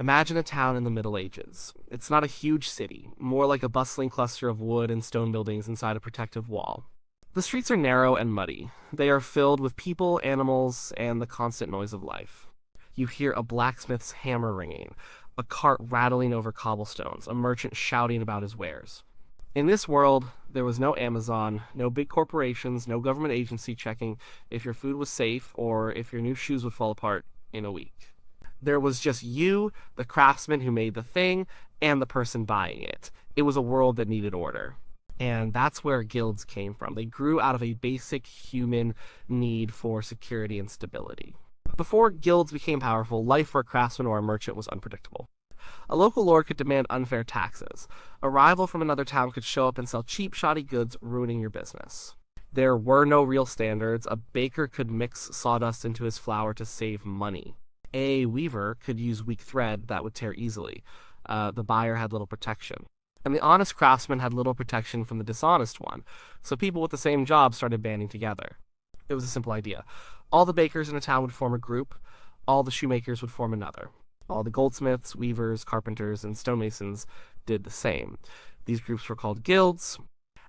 Imagine a town in the Middle Ages. It's not a huge city, more like a bustling cluster of wood and stone buildings inside a protective wall. The streets are narrow and muddy. They are filled with people, animals, and the constant noise of life. You hear a blacksmith's hammer ringing, a cart rattling over cobblestones, a merchant shouting about his wares. In this world, there was no Amazon, no big corporations, no government agency checking if your food was safe or if your new shoes would fall apart in a week. There was just you, the craftsman who made the thing, and the person buying it. It was a world that needed order. And that's where guilds came from. They grew out of a basic human need for security and stability. Before guilds became powerful, life for a craftsman or a merchant was unpredictable. A local lord could demand unfair taxes. A rival from another town could show up and sell cheap, shoddy goods, ruining your business. There were no real standards. A baker could mix sawdust into his flour to save money. A weaver could use weak thread that would tear easily. The buyer had little protection. And the honest craftsman had little protection from the dishonest one, so people with the same job started banding together. It was a simple idea. All the bakers in a town would form a group, all the shoemakers would form another. All the goldsmiths, weavers, carpenters, and stonemasons did the same. These groups were called guilds.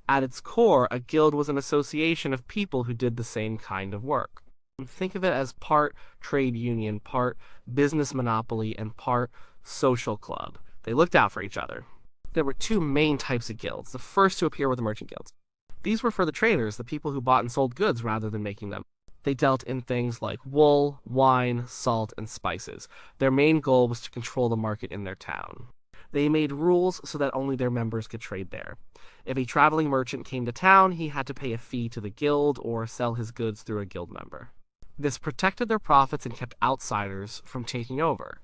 At its core, a guild was an association of people who did the same kind of work. Think of it as part trade union, part business monopoly, and part social club. They looked out for each other. There were two main types of guilds. The first to appear were the merchant guilds. These were for the traders, the people who bought and sold goods rather than making them. They dealt in things like wool, wine, salt, and spices. Their main goal was to control the market in their town. They made rules so that only their members could trade there. If a traveling merchant came to town, he had to pay a fee to the guild or sell his goods through a guild member. This protected their profits and kept outsiders from taking over.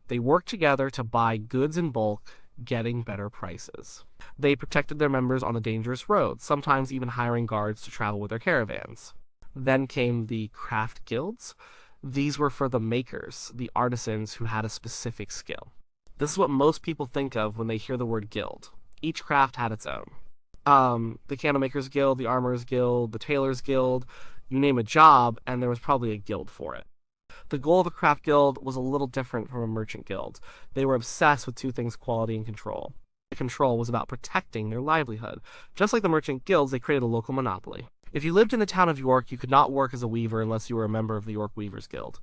They worked together to buy goods in bulk, getting better prices. They protected their members on the dangerous roads, sometimes even hiring guards to travel with their caravans. Then came the craft guilds. These were for the makers, the artisans who had a specific skill. This is what most people think of when they hear the word guild. Each craft had its own. The candlemakers guild, the armorers guild, the tailors guild, you name a job, and there was probably a guild for it. The goal of a craft guild was a little different from a merchant guild. They were obsessed with two things: quality and control. Control was about protecting their livelihood. Just like the merchant guilds, they created a local monopoly. If you lived in the town of York, you could not work as a weaver unless you were a member of the York Weavers Guild.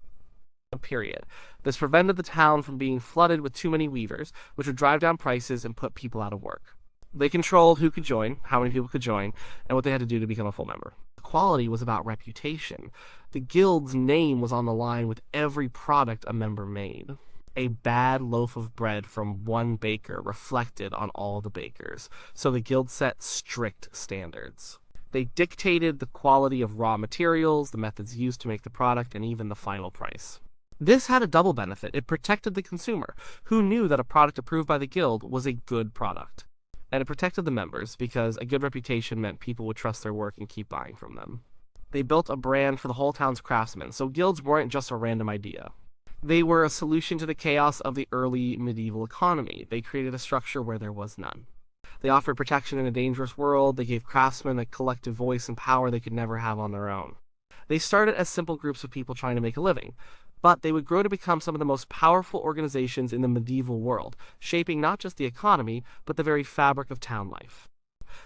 Period. This prevented the town from being flooded with too many weavers, which would drive down prices and put people out of work. They controlled who could join, how many people could join, and what they had to do to become a full member. Quality was about reputation. The guild's name was on the line with every product a member made. A bad loaf of bread from one baker reflected on all the bakers, so the guild set strict standards. They dictated the quality of raw materials, the methods used to make the product, and even the final price. This had a double benefit. It protected the consumer, who knew that a product approved by the guild was a good product. And it protected the members, because a good reputation meant people would trust their work and keep buying from them. They built a brand for the whole town's craftsmen, so guilds weren't just a random idea. They were a solution to the chaos of the early medieval economy. They created a structure where there was none. They offered protection in a dangerous world. They gave craftsmen a collective voice and power they could never have on their own. They started as simple groups of people trying to make a living, but they would grow to become some of the most powerful organizations in the medieval world, shaping not just the economy, but the very fabric of town life.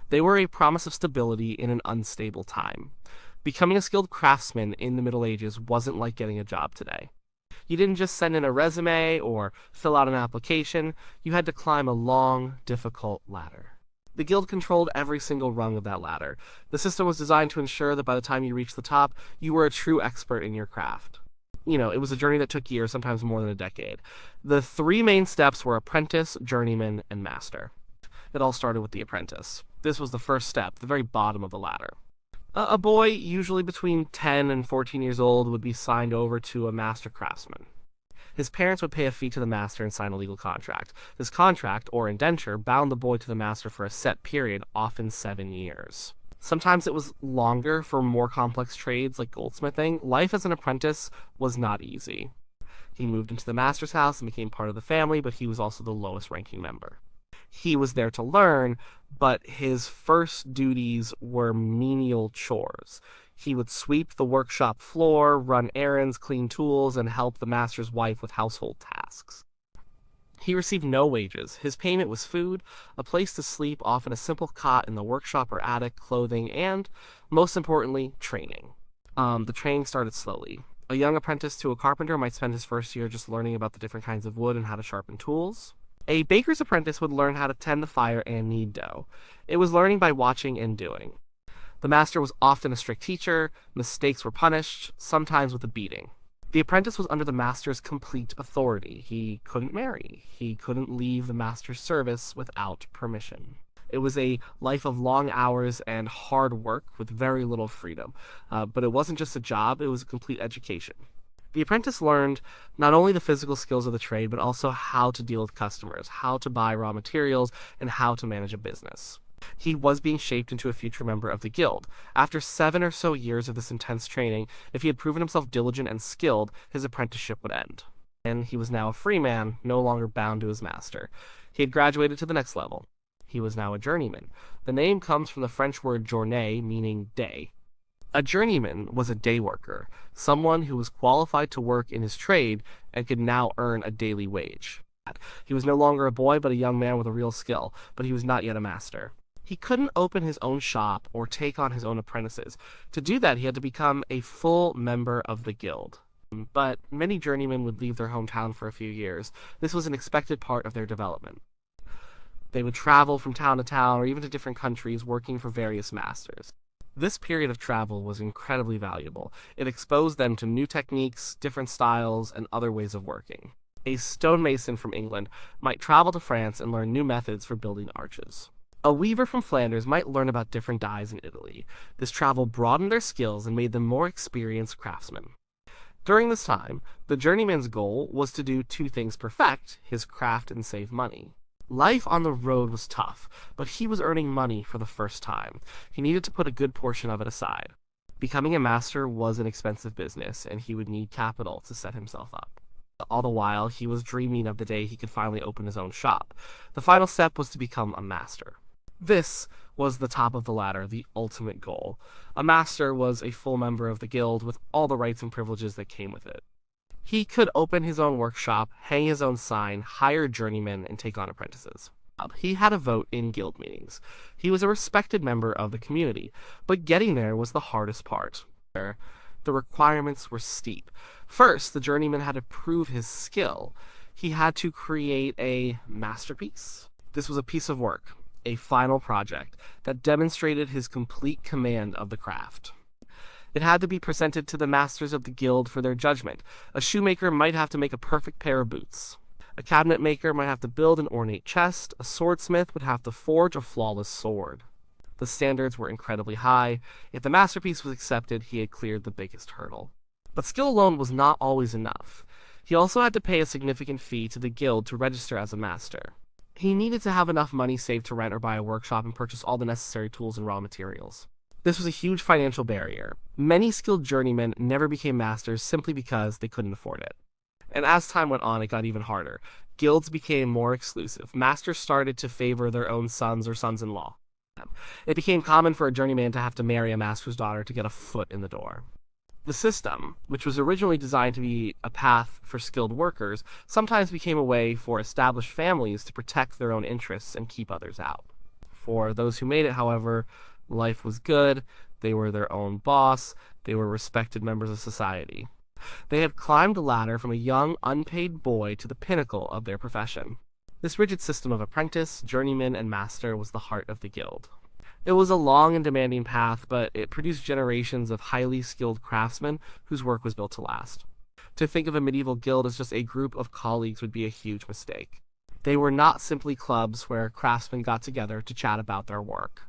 They were a promise of stability in an unstable time. Becoming a skilled craftsman in the Middle Ages wasn't like getting a job today. You didn't just send in a resume or fill out an application. You had to climb a long, difficult ladder. The guild controlled every single rung of that ladder. The system was designed to ensure that by the time you reached the top, you were a true expert in your craft. It was a journey that took years, sometimes more than a decade. The three main steps were apprentice, journeyman, and master. It all started with the apprentice. This was the first step, the very bottom of the ladder. A boy, usually between 10 and 14 years old, would be signed over to a master craftsman. His parents would pay a fee to the master and sign a legal contract. This contract, or indenture, bound the boy to the master for a set period, often 7 years. Sometimes it was longer for more complex trades like goldsmithing. Life as an apprentice was not easy. He moved into the master's house and became part of the family, but he was also the lowest ranking member. He was there to learn, but his first duties were menial chores. He would sweep the workshop floor, run errands, clean tools, and help the master's wife with household tasks. He received no wages. His payment was food, a place to sleep, often a simple cot in the workshop or attic, clothing, and, most importantly, training. The training started slowly. A young apprentice to a carpenter might spend his first year just learning about the different kinds of wood and how to sharpen tools. A baker's apprentice would learn how to tend the fire and knead dough. It was learning by watching and doing. The master was often a strict teacher, mistakes were punished, sometimes with a beating. The apprentice was under the master's complete authority. He couldn't marry. He couldn't leave the master's service without permission. It was a life of long hours and hard work with very little freedom. But it wasn't just a job, it was a complete education. The apprentice learned not only the physical skills of the trade, but also how to deal with customers, how to buy raw materials, and how to manage a business. He was being shaped into a future member of the guild. After 7 or so years of this intense training, if he had proven himself diligent and skilled, his apprenticeship would end. And he was now a free man, no longer bound to his master. He had graduated to the next level. He was now a journeyman. The name comes from the French word journée, meaning day. A journeyman was a day worker, someone who was qualified to work in his trade and could now earn a daily wage. He was no longer a boy, but a young man with a real skill, but he was not yet a master. He couldn't open his own shop or take on his own apprentices. To do that, he had to become a full member of the guild. But many journeymen would leave their hometown for a few years. This was an expected part of their development. They would travel from town to town or even to different countries working for various masters. This period of travel was incredibly valuable. It exposed them to new techniques, different styles, and other ways of working. A stonemason from England might travel to France and learn new methods for building arches. A weaver from Flanders might learn about different dyes in Italy. This travel broadened their skills and made them more experienced craftsmen. During this time, the journeyman's goal was to do 2 things perfect: his craft and save money. Life on the road was tough, but he was earning money for the first time. He needed to put a good portion of it aside. Becoming a master was an expensive business, and he would need capital to set himself up. All the while, he was dreaming of the day he could finally open his own shop. The final step was to become a master. This was the top of the ladder, the ultimate goal. A master was a full member of the guild with all the rights and privileges that came with it. He could open his own workshop, hang his own sign, hire journeymen, and take on apprentices. He had a vote in guild meetings. He was a respected member of the community, but getting there was the hardest part. The requirements were steep. First, the journeyman had to prove his skill. He had to create a masterpiece. This was a piece of work, a final project, that demonstrated his complete command of the craft. It had to be presented to the masters of the guild for their judgment. A shoemaker might have to make a perfect pair of boots. A cabinet maker might have to build an ornate chest. A swordsmith would have to forge a flawless sword. The standards were incredibly high. If the masterpiece was accepted, he had cleared the biggest hurdle. But skill alone was not always enough. He also had to pay a significant fee to the guild to register as a master. He needed to have enough money saved to rent or buy a workshop and purchase all the necessary tools and raw materials. This was a huge financial barrier. Many skilled journeymen never became masters simply because they couldn't afford it. And as time went on, it got even harder. Guilds became more exclusive. Masters started to favor their own sons or sons-in-law. It became common for a journeyman to have to marry a master's daughter to get a foot in the door. The system, which was originally designed to be a path for skilled workers, sometimes became a way for established families to protect their own interests and keep others out. For those who made it, however, life was good, they were their own boss, they were respected members of society. They had climbed the ladder from a young, unpaid boy to the pinnacle of their profession. This rigid system of apprentice, journeyman, and master was the heart of the guild. It was a long and demanding path, but it produced generations of highly skilled craftsmen whose work was built to last. To think of a medieval guild as just a group of colleagues would be a huge mistake. They were not simply clubs where craftsmen got together to chat about their work.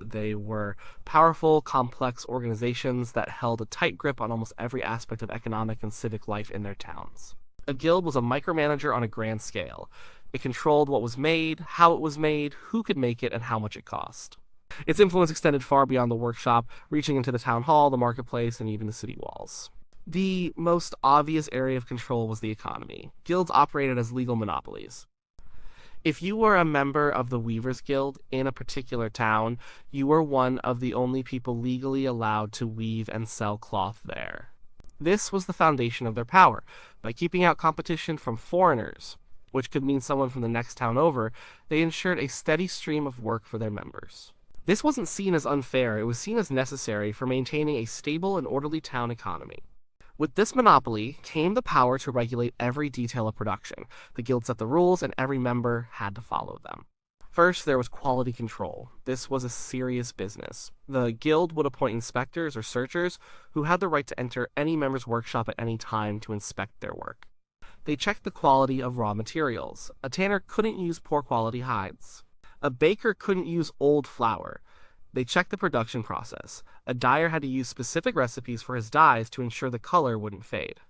They were powerful, complex organizations that held a tight grip on almost every aspect of economic and civic life in their towns. A guild was a micromanager on a grand scale. It controlled what was made, how it was made, who could make it, and how much it cost. Its influence extended far beyond the workshop, reaching into the town hall, the marketplace, and even the city walls. The most obvious area of control was the economy. Guilds operated as legal monopolies. If you were a member of the Weavers Guild in a particular town, you were one of the only people legally allowed to weave and sell cloth there. This was the foundation of their power. By keeping out competition from foreigners, which could mean someone from the next town over, they ensured a steady stream of work for their members. This wasn't seen as unfair, it was seen as necessary for maintaining a stable and orderly town economy. With this monopoly came the power to regulate every detail of production. The guild set the rules, and every member had to follow them. First, there was quality control. This was a serious business. The guild would appoint inspectors or searchers who had the right to enter any member's workshop at any time to inspect their work. They checked the quality of raw materials. A tanner couldn't use poor quality hides. A baker couldn't use old flour. They checked the production process. A dyer had to use specific recipes for his dyes to ensure the color wouldn't fade.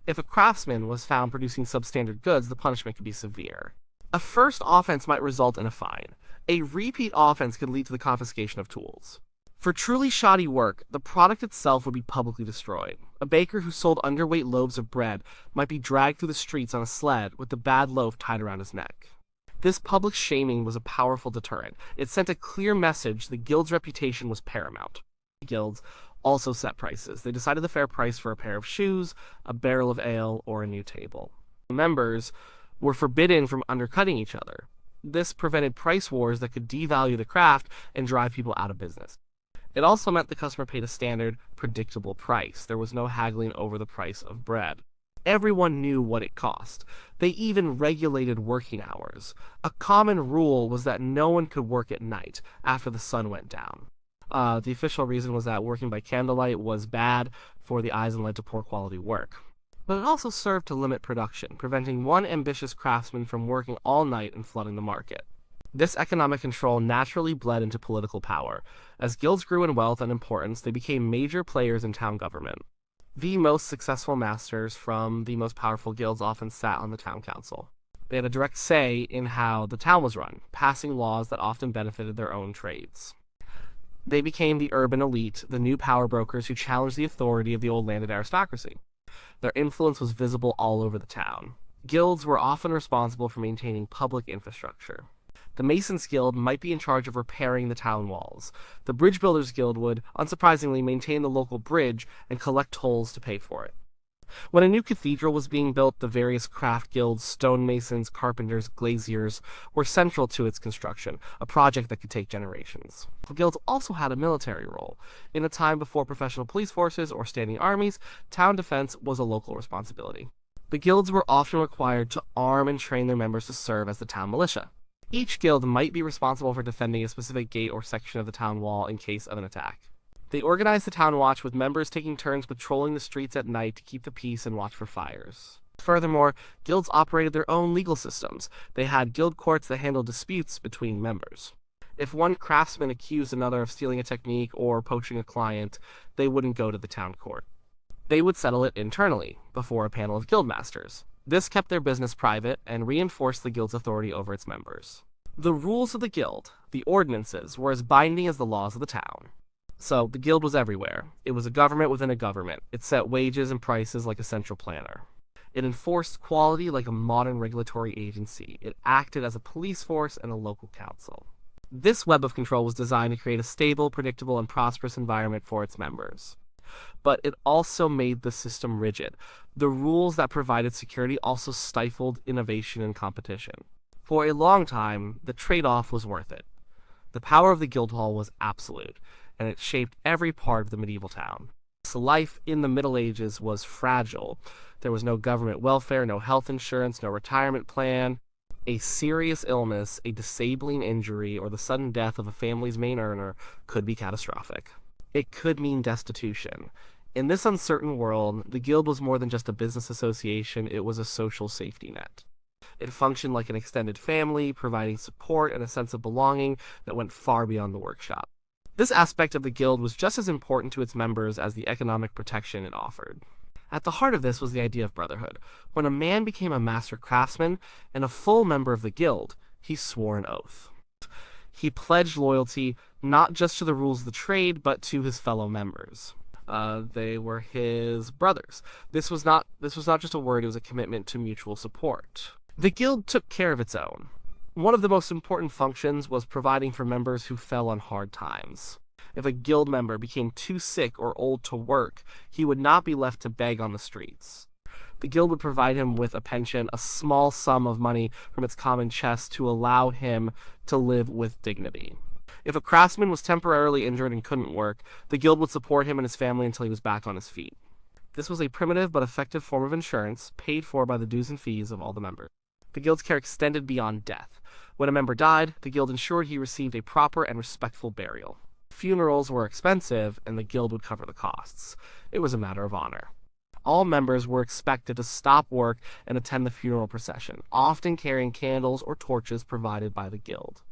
If a craftsman was found producing substandard goods, the punishment could be severe. A first offense might result in a fine. A repeat offense could lead to the confiscation of tools. For truly shoddy work, the product itself would be publicly destroyed. A baker who sold underweight loaves of bread might be dragged through the streets on a sled with the bad loaf tied around his neck. This public shaming was a powerful deterrent. It sent a clear message the guild's reputation was paramount. Guilds also set prices. They decided the fair price for a pair of shoes, a barrel of ale, or a new table. Members were forbidden from undercutting each other. This prevented price wars that could devalue the craft and drive people out of business. It also meant the customer paid a standard, predictable price. There was no haggling over the price of bread. Everyone knew what it cost. They even regulated working hours. A common rule was that no one could work at night after the sun went down. The official reason was that working by candlelight was bad for the eyes and led to poor quality work. But it also served to limit production, preventing one ambitious craftsman from working all night and flooding the market. This economic control naturally bled into political power. As guilds grew in wealth and importance, they became major players in town government. The most successful masters from the most powerful guilds often sat on the town council. They had a direct say in how the town was run, passing laws that often benefited their own trades. They became the urban elite, the new power brokers who challenged the authority of the old landed aristocracy. Their influence was visible all over the town. Guilds were often responsible for maintaining public infrastructure. The Masons Guild might be in charge of repairing the town walls. The Bridge Builders Guild would, unsurprisingly, maintain the local bridge and collect tolls to pay for it. When a new cathedral was being built, the various craft guilds, stonemasons, carpenters, glaziers, were central to its construction, a project that could take generations. The guilds also had a military role. In a time before professional police forces or standing armies, town defense was a local responsibility. The guilds were often required to arm and train their members to serve as the town militia. Each guild might be responsible for defending a specific gate or section of the town wall in case of an attack. They organized the town watch, with members taking turns patrolling the streets at night to keep the peace and watch for fires. Furthermore, guilds operated their own legal systems. They had guild courts that handled disputes between members. If one craftsman accused another of stealing a technique or poaching a client, they wouldn't go to the town court. They would settle it internally, before a panel of guildmasters. This kept their business private and reinforced the guild's authority over its members. The rules of the guild, the ordinances, were as binding as the laws of the town. So, the guild was everywhere. It was a government within a government. It set wages and prices like a central planner. It enforced quality like a modern regulatory agency. It acted as a police force and a local council. This web of control was designed to create a stable, predictable, and prosperous environment for its members. But it also made the system rigid. The rules that provided security also stifled innovation and competition. For a long time, the trade-off was worth it. The power of the guild hall was absolute, and it shaped every part of the medieval town. So life in the Middle Ages was fragile. There was no government welfare, no health insurance, no retirement plan. A serious illness, a disabling injury, or the sudden death of a family's main earner could be catastrophic. It could mean destitution. In this uncertain world, the guild was more than just a business association, it was a social safety net. It functioned like an extended family, providing support and a sense of belonging that went far beyond the workshop. This aspect of the guild was just as important to its members as the economic protection it offered. At the heart of this was the idea of brotherhood. When a man became a master craftsman and a full member of the guild, he swore an oath. He pledged loyalty not just to the rules of the trade, but to his fellow members. They were his brothers. This was not just a word, it was a commitment to mutual support. The guild took care of its own. One of the most important functions was providing for members who fell on hard times. If a guild member became too sick or old to work, he would not be left to beg on the streets. The guild would provide him with a pension, a small sum of money from its common chest to allow him to live with dignity. If a craftsman was temporarily injured and couldn't work, the guild would support him and his family until he was back on his feet. This was a primitive but effective form of insurance, paid for by the dues and fees of all the members. The guild's care extended beyond death. When a member died, the guild ensured he received a proper and respectful burial. Funerals were expensive, and the guild would cover the costs. It was a matter of honor. All members were expected to stop work and attend the funeral procession, often carrying candles or torches provided by the guild.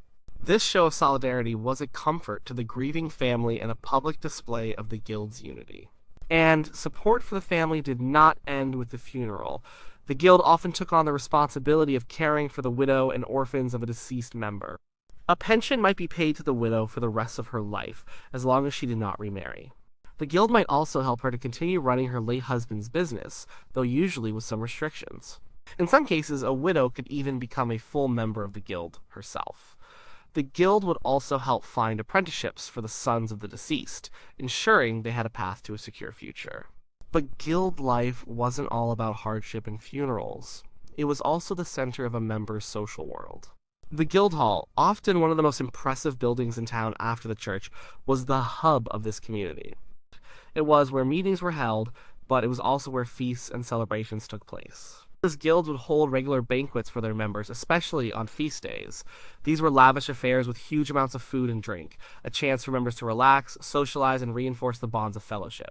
This show of solidarity was a comfort to the grieving family and a public display of the guild's unity. And support for the family did not end with the funeral. The guild often took on the responsibility of caring for the widow and orphans of a deceased member. A pension might be paid to the widow for the rest of her life, as long as she did not remarry. The guild might also help her to continue running her late husband's business, though usually with some restrictions. In some cases, a widow could even become a full member of the guild herself. The guild would also help find apprenticeships for the sons of the deceased, ensuring they had a path to a secure future. But guild life wasn't all about hardship and funerals. It was also the center of a member's social world. The guild hall, often one of the most impressive buildings in town after the church, was the hub of this community. It was where meetings were held, but it was also where feasts and celebrations took place. This guild would hold regular banquets for their members, especially on feast days. These were lavish affairs with huge amounts of food and drink, a chance for members to relax, socialize, and reinforce the bonds of fellowship.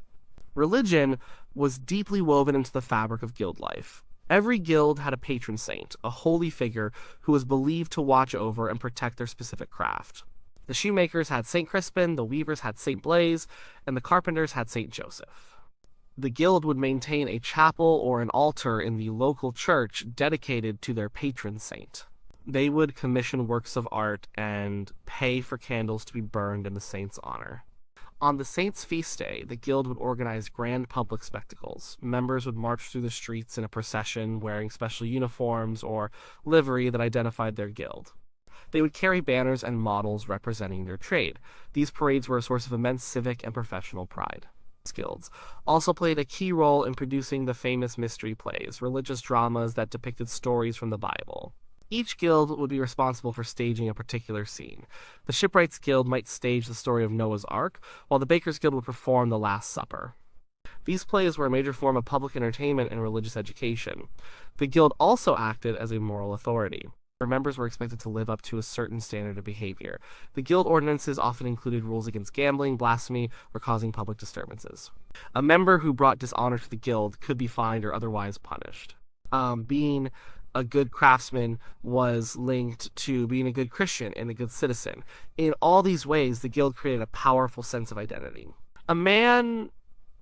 Religion was deeply woven into the fabric of guild life. Every guild had a patron saint, a holy figure who was believed to watch over and protect their specific craft. The shoemakers had St. Crispin, the weavers had St. Blaise, and the carpenters had St. Joseph. The guild would maintain a chapel or an altar in the local church dedicated to their patron saint. They would commission works of art and pay for candles to be burned in the saint's honor. On the saint's feast day, the guild would organize grand public spectacles. Members would march through the streets in a procession wearing special uniforms or livery that identified their guild. They would carry banners and models representing their trade. These parades were a source of immense civic and professional pride. Guilds also played a key role in producing the famous mystery plays, religious dramas that depicted stories from the Bible. Each guild would be responsible for staging a particular scene. The Shipwrights Guild might stage the story of Noah's Ark, while the Bakers Guild would perform the Last Supper. These plays were a major form of public entertainment and religious education. The guild also acted as a moral authority. Members were expected to live up to a certain standard of behavior. The guild ordinances often included rules against gambling, blasphemy, or causing public disturbances. A member who brought dishonor to the guild could be fined or otherwise punished. Being a good craftsman was linked to being a good Christian and a good citizen. In all these ways, the guild created a powerful sense of identity. A man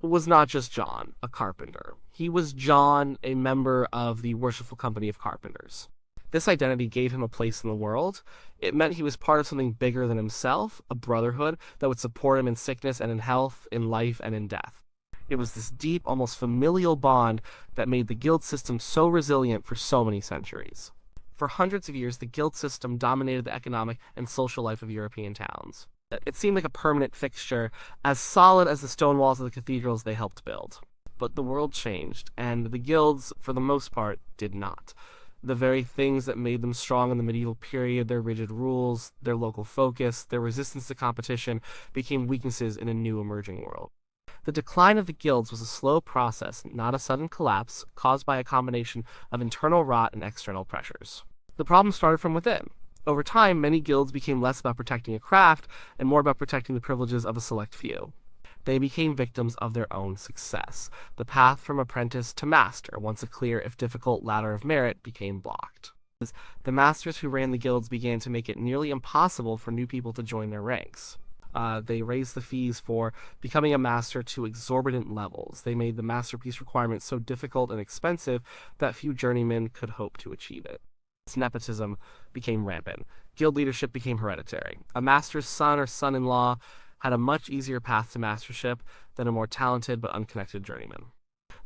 was not just John, a carpenter. He was John, a member of the Worshipful Company of Carpenters. This identity gave him a place in the world. It meant he was part of something bigger than himself, a brotherhood that would support him in sickness and in health, in life and in death. It was this deep, almost familial bond that made the guild system so resilient for so many centuries. For hundreds of years, the guild system dominated the economic and social life of European towns. It seemed like a permanent fixture, as solid as the stone walls of the cathedrals they helped build. But the world changed, and the guilds, for the most part, did not. The very things that made them strong in the medieval period, their rigid rules, their local focus, their resistance to competition, became weaknesses in a new emerging world. The decline of the guilds was a slow process, not a sudden collapse, caused by a combination of internal rot and external pressures. The problem started from within. Over time, many guilds became less about protecting a craft and more about protecting the privileges of a select few. They became victims of their own success. The path from apprentice to master, once a clear if difficult ladder of merit, became blocked. The masters who ran the guilds began to make it nearly impossible for new people to join their ranks. They raised the fees for becoming a master to exorbitant levels. They made the masterpiece requirement so difficult and expensive that few journeymen could hope to achieve it. Nepotism became rampant. Guild leadership became hereditary. A master's son or son-in-law had a much easier path to mastership than a more talented but unconnected journeyman.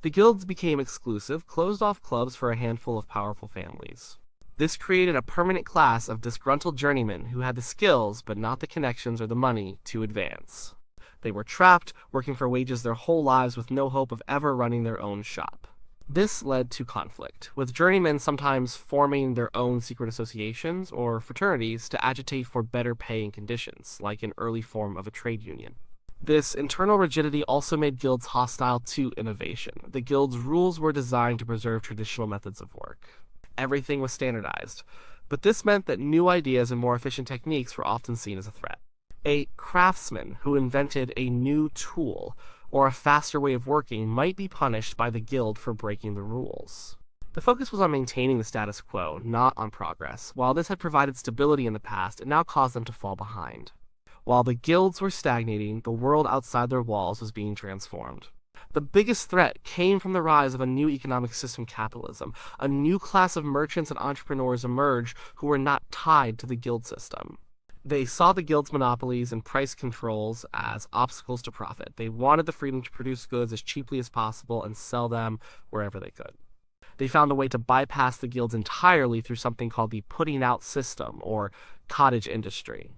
The guilds became exclusive, closed-off clubs for a handful of powerful families. This created a permanent class of disgruntled journeymen who had the skills but not the connections or the money to advance. They were trapped, working for wages their whole lives with no hope of ever running their own shop. This led to conflict, with journeymen sometimes forming their own secret associations or fraternities to agitate for better pay and conditions, like an early form of a trade union. This internal rigidity also made guilds hostile to innovation. The guild's rules were designed to preserve traditional methods of work. Everything was standardized, but this meant that new ideas and more efficient techniques were often seen as a threat. A craftsman who invented a new tool or a faster way of working might be punished by the guild for breaking the rules. The focus was on maintaining the status quo, not on progress. While this had provided stability in the past, it now caused them to fall behind. While the guilds were stagnating, the world outside their walls was being transformed. The biggest threat came from the rise of a new economic system, capitalism. A new class of merchants and entrepreneurs emerged who were not tied to the guild system. They saw the guild's monopolies and price controls as obstacles to profit. They wanted the freedom to produce goods as cheaply as possible and sell them wherever they could. They found a way to bypass the guilds entirely through something called the putting out system, or cottage industry.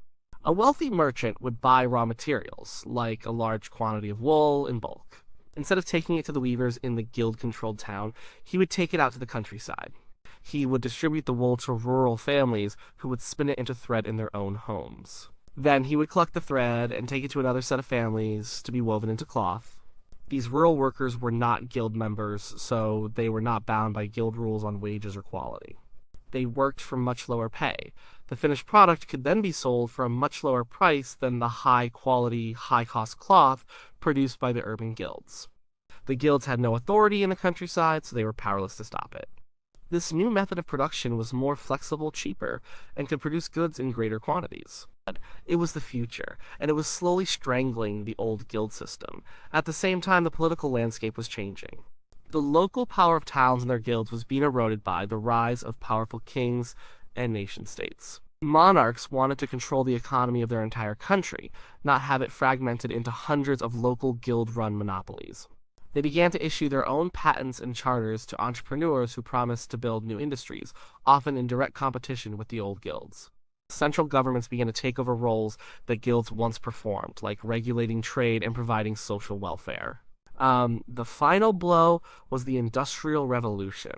A wealthy merchant would buy raw materials, like a large quantity of wool, in bulk. Instead of taking it to the weavers in the guild-controlled town, he would take it out to the countryside. He would distribute the wool to rural families who would spin it into thread in their own homes. Then he would collect the thread and take it to another set of families to be woven into cloth. These rural workers were not guild members, so they were not bound by guild rules on wages or quality. They worked for much lower pay. The finished product could then be sold for a much lower price than the high-quality, high-cost cloth produced by the urban guilds. The guilds had no authority in the countryside, so they were powerless to stop it. This new method of production was more flexible, cheaper, and could produce goods in greater quantities. It was the future, and it was slowly strangling the old guild system. At the same time, the political landscape was changing. The local power of towns and their guilds was being eroded by the rise of powerful kings and nation-states. Monarchs wanted to control the economy of their entire country, not have it fragmented into hundreds of local guild-run monopolies. They began to issue their own patents and charters to entrepreneurs who promised to build new industries, often in direct competition with the old guilds. Central governments began to take over roles that guilds once performed, like regulating trade and providing social welfare. The final blow was the Industrial Revolution.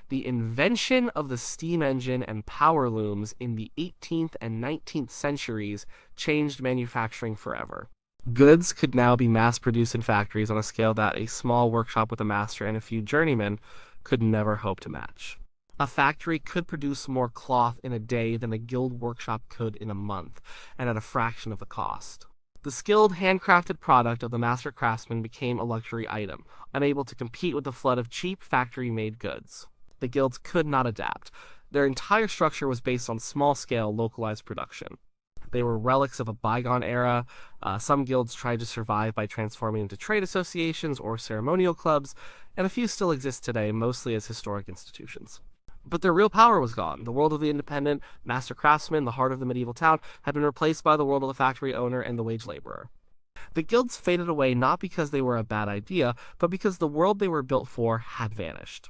The invention of the steam engine and power looms in the 18th and 19th centuries changed manufacturing forever. Goods could now be mass-produced in factories on a scale that a small workshop with a master and a few journeymen could never hope to match. A factory could produce more cloth in a day than a guild workshop could in a month, and at a fraction of the cost. The skilled, handcrafted product of the master craftsman became a luxury item, unable to compete with the flood of cheap, factory-made goods. The guilds could not adapt. Their entire structure was based on small-scale, localized production. They were relics of a bygone era. Some guilds tried to survive by transforming into trade associations or ceremonial clubs, and a few still exist today, mostly as historic institutions. But their real power was gone. The world of the independent master craftsman, the heart of the medieval town, had been replaced by the world of the factory owner and the wage laborer. The guilds faded away not because they were a bad idea, but because the world they were built for had vanished.